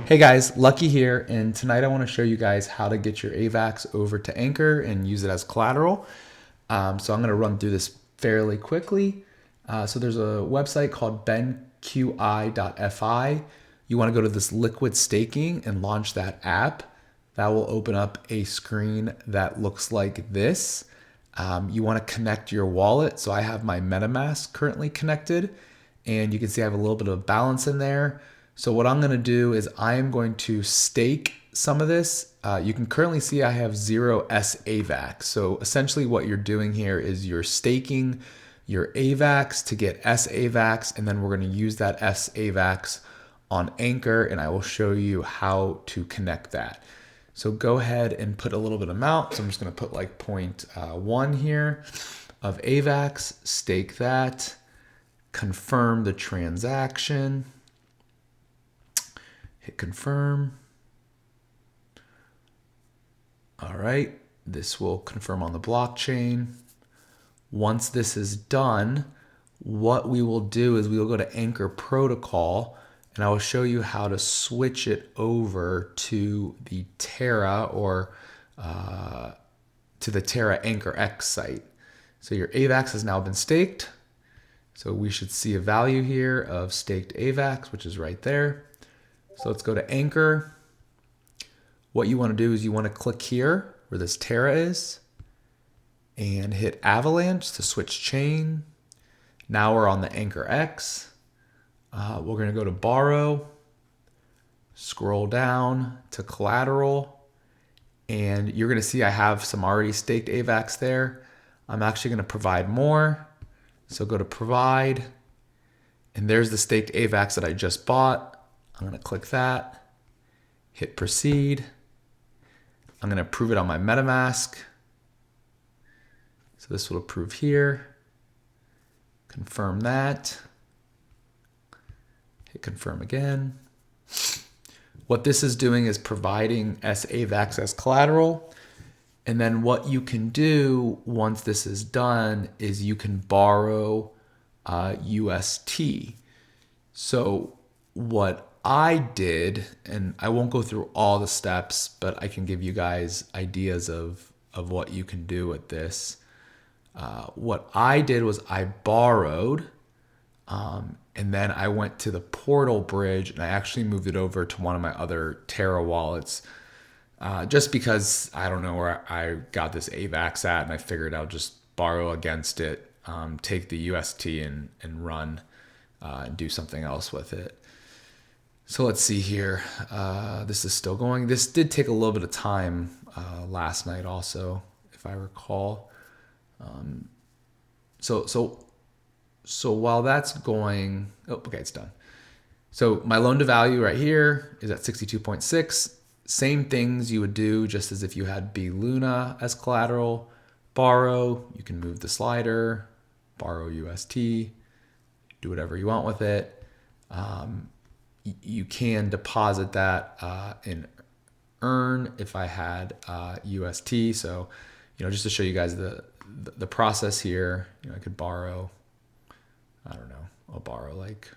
Hey guys, Lucky here, and tonight I want to show you guys how to get your AVAX over to Anchor and use it as collateral. So I'm going to run through this fairly quickly. So there's a website called benqi.fi. You want to go to this liquid staking and launch that app. That will open up a screen that looks like this. You want to connect your wallet. So I have my MetaMask currently connected, and you can see I have a little bit of balance in there. So what I'm going to do is I am going to stake some of this. You can currently see I have 0 sAVAX. So essentially what you're doing here is you're staking your AVAX to get sAVAX, and then we're going to use that sAVAX on Anchor, and I will show you how to connect that. So go ahead and put a little bit of amount. So I'm just going to put like 0.1 here of AVAX, stake that, confirm the transaction. Hit confirm. All right, this will confirm on the blockchain. Once this is done, what we will do is we will go to Anchor Protocol, and I will show you how to switch it over to the Terra or to the Terra Anchor X site. So your AVAX has now been staked. So we should see a value here of staked AVAX, which is right there. So let's go to Anchor. What you want to do is you want to click here where this Terra is and hit Avalanche to switch chain. Now we're on the Anchor X. We're going to go to Borrow, scroll down to Collateral, and you're going to see I have some already staked AVAX there. I'm actually going to provide more. So go to Provide, and there's the staked AVAX that I just bought. I'm going to click that, hit proceed. I'm going to approve it on my MetaMask. So this will approve here. Confirm that. Hit confirm again. What this is doing is providing sAVAX as collateral. And then what you can do once this is done is you can borrow UST. So what I did, and I won't go through all the steps, but I can give you guys ideas of what you can do with this. What I did was I borrowed, and then I went to the portal bridge, and I actually moved it over to one of my other Terra wallets, just because I don't know where I got this AVAX at, and I figured I'll just borrow against it, take the UST and run and do something else with it. So let's see here. This is still going. This did take a little bit of time last night also, if I recall. So while that's going, oh, okay, it's done. So my loan to value right here is at 62.6. Same things you would do just as if you had B Luna as collateral. Borrow, you can move the slider, borrow UST, do whatever you want with it. You can deposit that in earn if I had UST. So, just to show you guys the process here, I could borrow, I don't know, I'll borrow like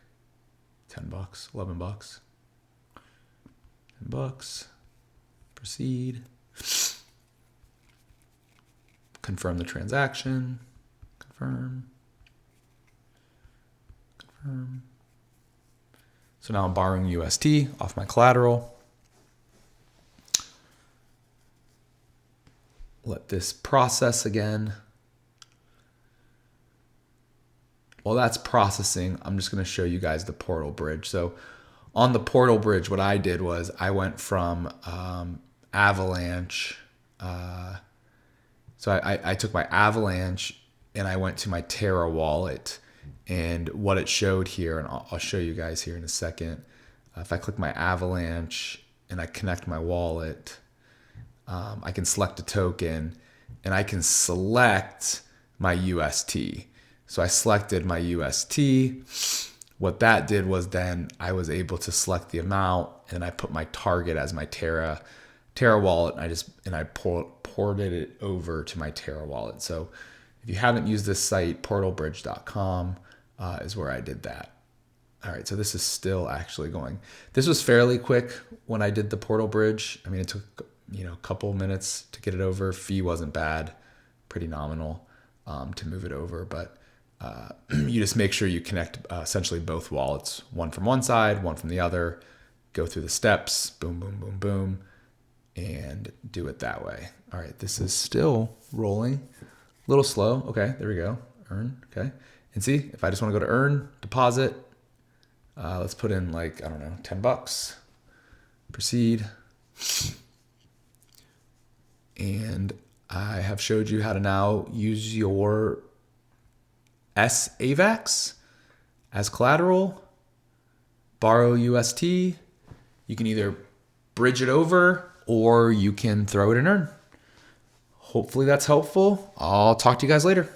$10, $11, $10, proceed, confirm the transaction, confirm. So now I'm borrowing UST off my collateral. Let this process again. While that's processing, I'm just going to show you guys the portal bridge. So on the portal bridge, what I did was I went from Avalanche. So I took my Avalanche and I went to my Terra wallet. And what it showed here, and I'll show you guys here in a second. If I click my Avalanche and I connect my wallet, I can select a token and I can select my UST. So I selected my UST. What that did was then I was able to select the amount, and I put my target as my Terra wallet, and I ported it over to my Terra wallet. So if you haven't used this site, portalbridge.com is where I did that. All right, so this is still actually going. This was fairly quick when I did the portal bridge. I mean, it took, a couple minutes to get it over. Fee wasn't bad, pretty nominal to move it over, but you just make sure you connect essentially both wallets, one from one side, one from the other, go through the steps, boom, boom, boom, boom, and do it that way. All right, this is still rolling, a little slow. Okay, there we go, earn, okay. And see, if I just wanna go to earn, deposit, let's put in like, I don't know, $10, proceed. And I have showed you how to now use your sAVAX as collateral, borrow UST. You can either bridge it over or you can throw it in earn. Hopefully that's helpful. I'll talk to you guys later.